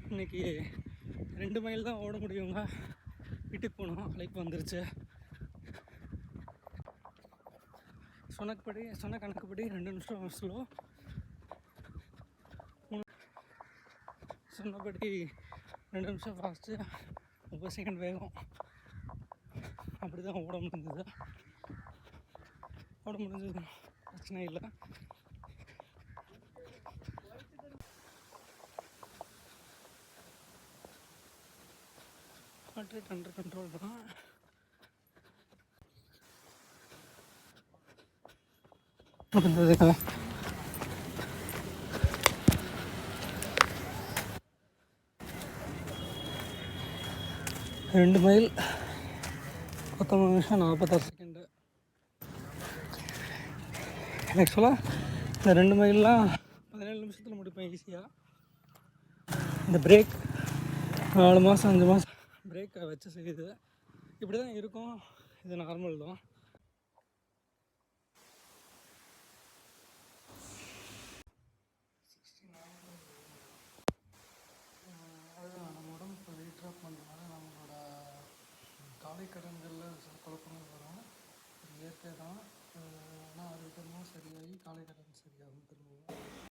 இன்றைக்கி 2 மைல் தான் ஓட முடியுங்க. வீட்டுக்கு போகணும், அழைப்பு வந்துருச்சு. சொன்ன கணக்குப்படி 2 நிமிஷம் ஸ்லோ, சொன்னபடி 2 நிமிஷம் ஃபாஸ்ட்டு, 30 செகண்ட் வேகம். அப்படி தான் ஓட முடிஞ்சது. பிரச்சனை இல்லை. ஹார்ட் ரேட் அண்டர் கண்ட்ரோல் தான். முடிஞ்சதுங்க. ரெண்டு மைல் 19 நிமிஷம் 46 செகண்டு. ஆக்சுவலாக இந்த 2 மைல்லாம் 17 நிமிஷத்தில் முடிப்பேன் ஈஸியாக. இந்த பிரேக் 4 மாதம் 5 மாதம் பிரேக்கை வச்சு செய்யுது. இப்படி தான் இருக்கும், இது நார்மல் தான். அதுதான் நம்ம உடம்பு இப்போ வெயிட் ட்ராப் பண்ணுறதுனால நம்மளோட காலை கடன்களில் சில குழப்பங்கள் வரும். அது இயற்கை தான். ஆனால் அது திரும்பவும் சரியாகி காலை கடன் சரியாகும் திரும்பவும்.